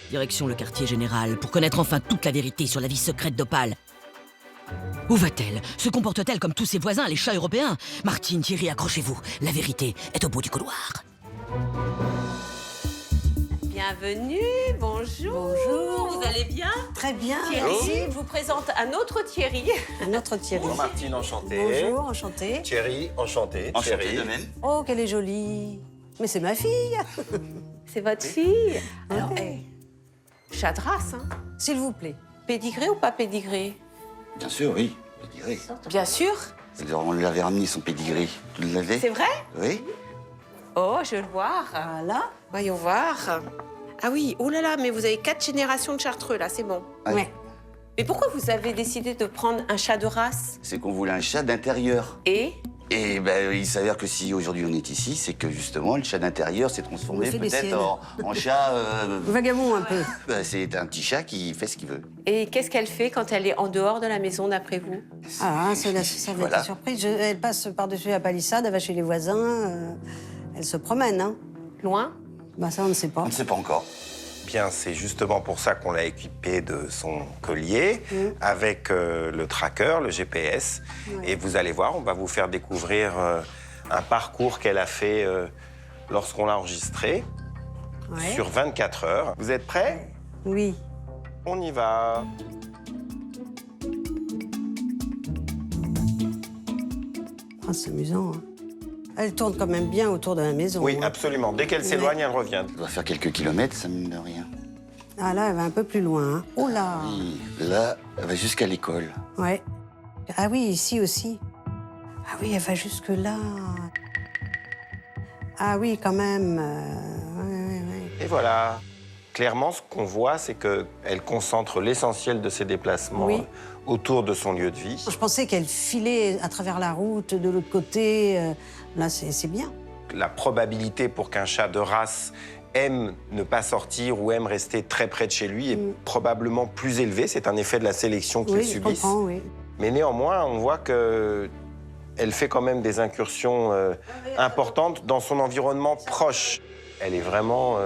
Direction le quartier général pour connaître enfin toute la vérité sur la vie secrète d'Opale. Où va-t-elle? Se comporte-t-elle comme tous ses voisins, les chats européens? Martine, Thierry, accrochez-vous. La vérité est au bout du couloir. Bienvenue, bonjour. Bonjour. Vous allez bien? Très bien, Thierry, merci. je vous présente un autre Thierry. Un autre Thierry. Bonjour Martine, enchanté. Bonjour, enchantée. Thierry, enchanté. Enchanté Thierry. de même. Oh, qu'elle est jolie. Mais c'est ma fille. C'est votre fille? Alors, Ouais. chat de race, hein? S'il vous plaît. Pédigré ou pas pédigré? Bien sûr, oui. Pédigré. Bien sûr. On lui avait ramené son pédigré. Tu l'avais? C'est vrai? Oui. Oh, je veux le voir. Voilà. Voyons voir. Ah oui, oh là là, mais vous avez 4 générations de chartreux, là, c'est bon. Ouais. Mais pourquoi vous avez décidé de prendre un chat de race? C'est qu'on voulait un chat d'intérieur. Et Et ben, il s'avère que si aujourd'hui on est ici, c'est que justement le chat d'intérieur s'est transformé On fait des peut-être siennes. en chat. Vagabond un peu. C'est un petit chat qui fait ce qu'il veut. Et qu'est-ce qu'elle fait quand elle est en dehors de la maison, d'après vous? Ah, ça va Voilà. être surprise. Elle passe par-dessus la palissade, elle va chez les voisins. Elle se promène, hein. Loin? Bah ça, on ne sait pas. On ne sait pas encore. Bien, c'est justement pour ça qu'on l'a équipé de son collier avec le tracker, le GPS. Ouais. Et vous allez voir, on va vous faire découvrir un parcours qu'elle a fait lorsqu'on l'a enregistré Ouais. sur 24 heures. Vous êtes prêts? Oui. On y va. Ah, c'est amusant, hein. Elle tourne quand même bien autour de la maison. Oui, hein. absolument. Dès qu'elle s'éloigne, elle revient. Elle doit faire quelques kilomètres, ça mine de rien. Ah là, elle va un peu plus loin, hein. Oh là. Oui, là, elle va jusqu'à l'école. Ouais. Ah oui, ici aussi. Ah oui, elle va jusque-là. Ah oui, quand même. Ouais. Et voilà. Clairement, ce qu'on voit, c'est qu'elle concentre l'essentiel de ses déplacements Oui. autour de son lieu de vie. Je pensais qu'elle filait à travers la route de l'autre côté. Là, c'est bien. La probabilité pour qu'un chat de race aime ne pas sortir ou aime rester très près de chez lui est probablement plus élevée. C'est un effet de la sélection qu'ils Oui, je subissent. comprends, oui. Mais néanmoins, on voit qu'elle fait quand même des incursions importantes dans son environnement proche. Elle est vraiment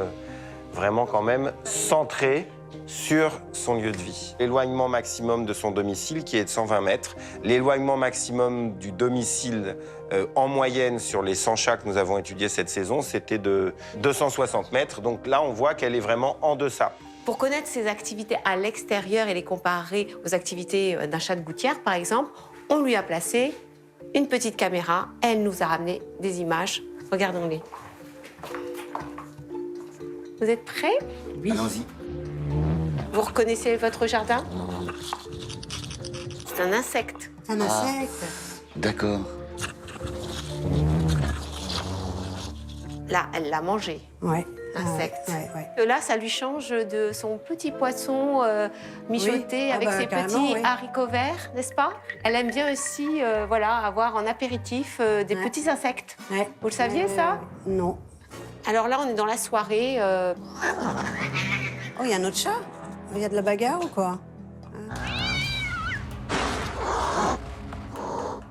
quand même centrée sur son lieu de vie. L'éloignement maximum de son domicile, qui est de 120 mètres. L'éloignement maximum du domicile, en moyenne, sur les 100 chats que nous avons étudiés cette saison, c'était de 260 mètres. Donc là, on voit qu'elle est vraiment en deçà. Pour connaître ses activités à l'extérieur et les comparer aux activités d'un chat de gouttière, par exemple, on lui a placé une petite caméra. Elle nous a ramené des images. Regardons-les. Vous êtes prêts? Oui. Allons-y. Vous reconnaissez votre jardin? C'est un insecte. C'est un insecte. D'accord. Là, elle l'a mangé. Ouais. Insecte. Ouais. Là, ça lui change de son petit poisson mijoté Oui. Ah avec bah, ses carrément, petits oui. haricots verts, n'est-ce pas? Elle aime bien aussi avoir en apéritif des Ouais. petits insectes. Ouais. Vous le saviez, ça? Non. Alors là, on est dans la soirée. Oh, il y a un autre chat? Il y a de la bagarre ou quoi?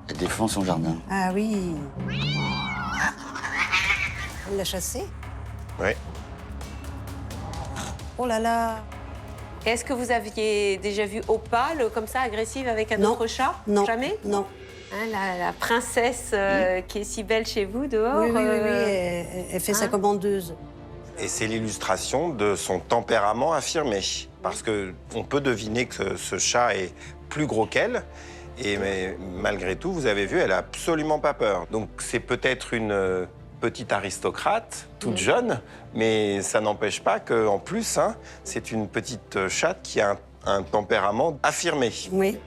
Elle défend son jardin. Ah oui. Elle l'a chassé? Oui. Oh là là. Est-ce que vous aviez déjà vu Opale comme ça, agressive avec un Non. autre chat? Non. Jamais? Non. Hein, la princesse qui est si belle chez vous, dehors. Oui. Elle fait sa commandeuse. Et c'est l'illustration de son tempérament affirmé. Parce qu'on peut deviner que ce chat est plus gros qu'elle. Mais malgré tout, vous avez vu, elle n'a absolument pas peur. Donc c'est peut-être une petite aristocrate, toute jeune, mais ça n'empêche pas qu'en plus, hein, c'est une petite chatte qui a un tempérament affirmé. Oui.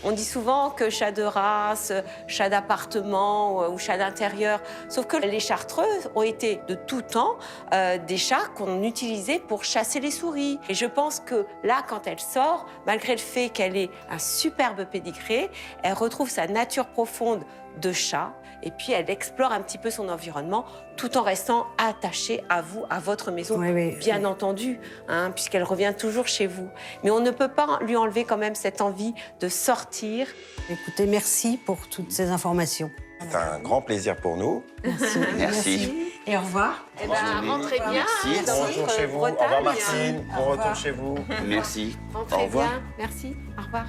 On dit souvent que chat de race, chat d'appartement ou chat d'intérieur. Sauf que les chartreuses ont été de tout temps des chats qu'on utilisait pour chasser les souris. Et je pense que là, quand elle sort, malgré le fait qu'elle ait un superbe pédigré, elle retrouve sa nature profonde de chat. Et puis elle explore un petit peu son environnement tout en restant attachée à vous, à votre maison, Oui, bien entendu, hein, puisqu'elle revient toujours chez vous. Mais on ne peut pas lui enlever quand même cette envie de sortir. Écoutez, merci pour toutes ces informations. C'est un grand plaisir pour nous. Merci. Merci. Et au revoir. Eh ben, rentrez bien. Merci. Dans On votre retourne chez vous. Au Bretagne. revoir Martine. Au On revoir. retourne chez vous. Merci. Rentrez Au revoir. bien. Merci. Au revoir.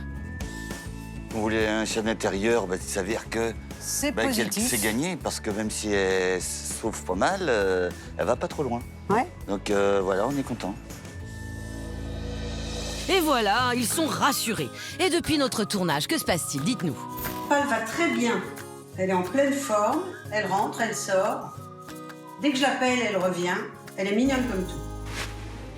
Vous voulez un chat d'intérieur, il s'avère que C'est qu'elle positif. s'est gagnée, parce que même si elle souffre pas mal, elle va pas trop loin. Ouais. Donc voilà, on est content. Et voilà, ils sont rassurés. Et depuis notre tournage, que se passe-t-il? Dites-nous. Opale va très bien. Elle est en pleine forme. Elle rentre, elle sort. Dès que je l'appelle, elle revient. Elle est mignonne comme tout.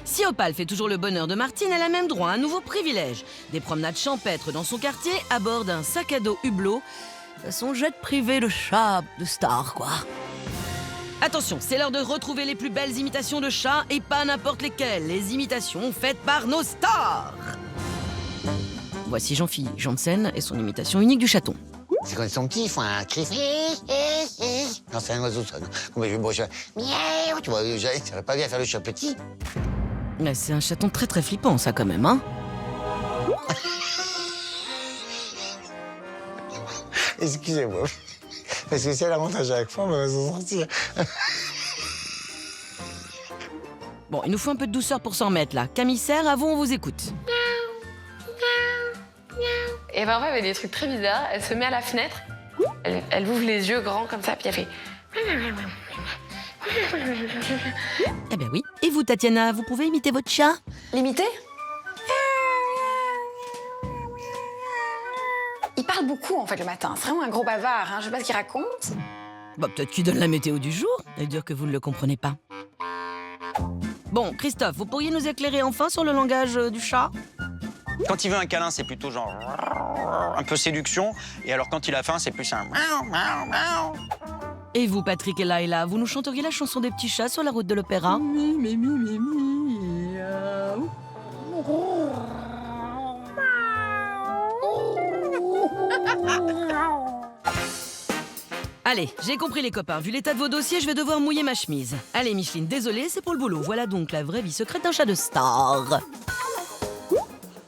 Si Opale fait toujours le bonheur de Martine, elle a même droit à un nouveau privilège. Des promenades champêtres dans son quartier à bord d'un sac à dos Hublot. Son jet privé de chat de star, quoi. Attention, c'est l'heure de retrouver les plus belles imitations de chats et pas n'importe lesquelles. Les imitations faites par nos stars. Voici Jean-Philippe Janssen et son imitation unique du chaton. C'est quand ils sont petits, ils font un cri. Non, c'est un oiseau, ça. Bon, je miaou, tu vois, j'arrive pas bien à faire le chat petit. Ouais, c'est un chaton très très flippant, ça, quand même, hein. Excusez-moi. Parce que si elle avantage à chaque fois, on va s'en sortir. Bon, il nous faut un peu de douceur pour s'en mettre, là. Camissaire, à vous, on vous écoute. Et parfois, elle fait des trucs très bizarres. Elle se met à la fenêtre, elle ouvre les yeux grands comme ça, puis elle fait... Eh ben oui. Et vous, Tatiana, vous pouvez imiter votre chat? L'imiter? Il parle beaucoup, en fait, le matin. C'est vraiment un gros bavard, hein. Je sais pas ce qu'il raconte. Bah, peut-être qu'il donne la météo du jour. Et dire que vous ne le comprenez pas. Bon, Christophe, vous pourriez nous éclairer enfin sur le langage du chat? Quand il veut un câlin, c'est plutôt genre un peu séduction. Et alors quand il a faim, c'est plus un miaou, miaou, miaou. Et vous, Patrick et Laïla, vous nous chanteriez la chanson des petits chats sur la route de l'opéra? Allez, j'ai compris les copains. Vu l'état de vos dossiers, je vais devoir mouiller ma chemise. Allez, Micheline, désolée, c'est pour le boulot. Voilà donc la vraie vie secrète d'un chat de star.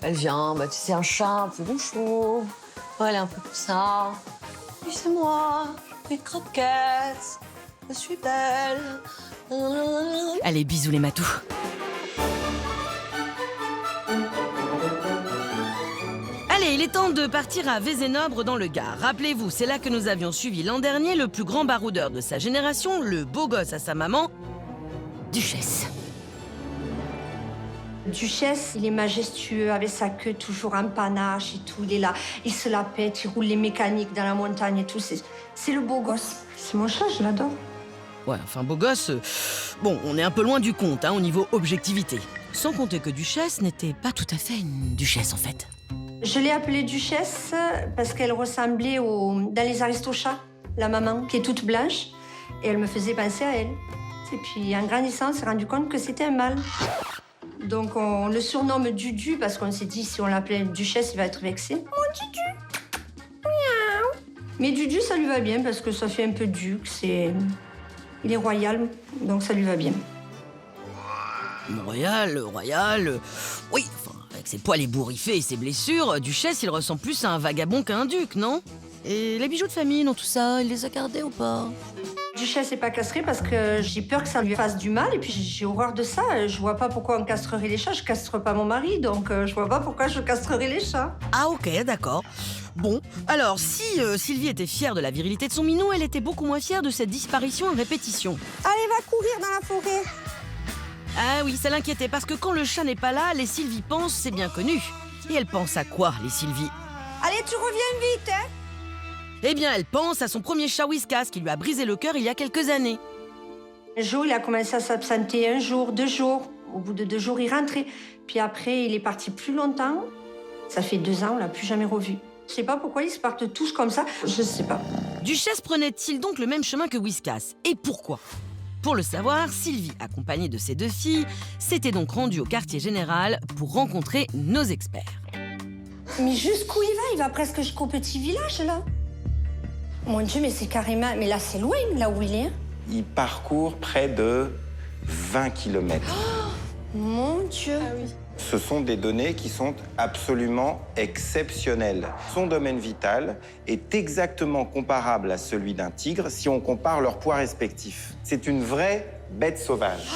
Elle vient, bah, tu sais, un chat un peu gonflou. Elle est un peu comme ça. Oui, c'est moi, une croquette. Je suis belle. Allez, bisous les matous. Allez, il est temps de partir à Vézénobre dans le Gard. Rappelez-vous, c'est là que nous avions suivi l'an dernier le plus grand baroudeur de sa génération, le beau gosse à sa maman, Duchesse. Duchesse, il est majestueux, avec sa queue toujours en panache et tout. Il est là, il se la pète, il roule les mécaniques dans la montagne et tout. C'est le beau gosse. C'est mon chat, je l'adore. Ouais, enfin, beau gosse, bon, on est un peu loin du compte, hein, au niveau objectivité. Sans compter que Duchesse n'était pas tout à fait une duchesse, en fait. Je l'ai appelée Duchesse parce qu'elle ressemblait dans les Aristochats, la maman, qui est toute blanche. Et elle me faisait penser à elle. Et puis, en grandissant, on s'est rendu compte que c'était un mâle. Donc, on le surnomme Dudu parce qu'on s'est dit, si on l'appelait Duchesse, il va être vexé. Mon Dudu! Miaou! Mais Dudu, ça lui va bien parce que ça fait un peu duc, il est royal, donc ça lui va bien. Royal, oui, enfin, avec ses poils ébouriffés et ses blessures, Duchesse, il ressemble plus à un vagabond qu'à un duc, non? Et les bijoux de famille, non, tout ça, il les a gardés ou pas? Duchesse n'est pas castrée parce que j'ai peur que ça lui fasse du mal et puis j'ai horreur de ça. Je vois pas pourquoi on castrerait les chats. Je castre pas mon mari, donc je vois pas pourquoi je castrerais les chats. Ah ok, d'accord. Bon, alors si Sylvie était fière de la virilité de son minou, elle était beaucoup moins fière de cette disparition à répétition. Allez, va courir dans la forêt. Ah oui, ça l'inquiétait parce que quand le chat n'est pas là, les Sylvie pensent, c'est bien connu. Et elles pensent à quoi, les Sylvie? Allez, tu reviens vite, hein. Eh bien, elle pense à son premier chat Whiskas qui lui a brisé le cœur il y a quelques années. Un jour, il a commencé à s'absenter 1 jour, 2 jours. Au bout de 2 jours, il rentrait. Puis après, il est parti plus longtemps. Ça fait 2 ans, on l'a plus jamais revu. Je sais pas pourquoi ils se partent tous comme ça. Je sais pas. Duchesse prenait-il donc le même chemin que Whiskas? Et pourquoi? Pour le savoir, Sylvie, accompagnée de ses 2 filles, s'était donc rendue au quartier général pour rencontrer nos experts. Mais jusqu'où il va? Il va presque jusqu'au petit village, là. Mon Dieu, mais c'est carrément... Mais là, c'est loin, là où il est. Il parcourt près de 20 km. Mon Dieu. Ce sont des données qui sont absolument exceptionnelles. Son domaine vital est exactement comparable à celui d'un tigre si on compare leurs poids respectifs. C'est une vraie bête sauvage.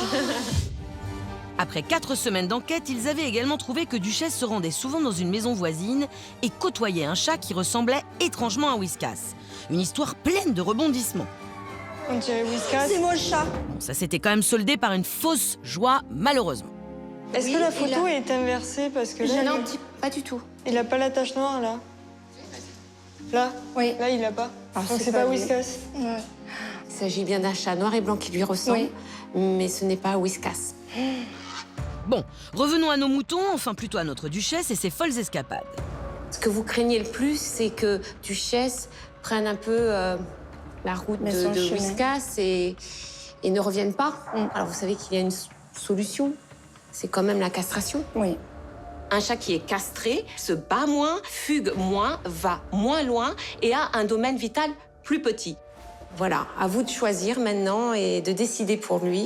Après 4 semaines d'enquête, ils avaient également trouvé que Duchesse se rendait souvent dans une maison voisine et côtoyait un chat qui ressemblait étrangement à Whiskas. Une histoire pleine de rebondissements. On dirait Whiskas. C'est mon chat. Bon, ça s'était quand même soldé par une fausse joie, malheureusement. Est-ce que la photo est inversée parce que là, Non, pas du tout. il a pas la tache noire là. Là, Oui. là il a pas. Ah, Donc c'est c'est pas pas lui. Whiskas. Ouais. Il s'agit bien d'un chat noir et blanc qui lui ressemble, Oui. mais ce n'est pas Whiskas. Bon, revenons à nos moutons, enfin plutôt à notre Duchesse et ses folles escapades. Ce que vous craignez le plus, c'est que Duchesse prenne un peu la route Mais de son chemin. Whiskas et ne revienne pas. Alors vous savez qu'il y a une solution, c'est quand même la castration. Oui. Un chat qui est castré se bat moins, fugue moins, va moins loin et a un domaine vital plus petit. Voilà, à vous de choisir maintenant et de décider pour lui.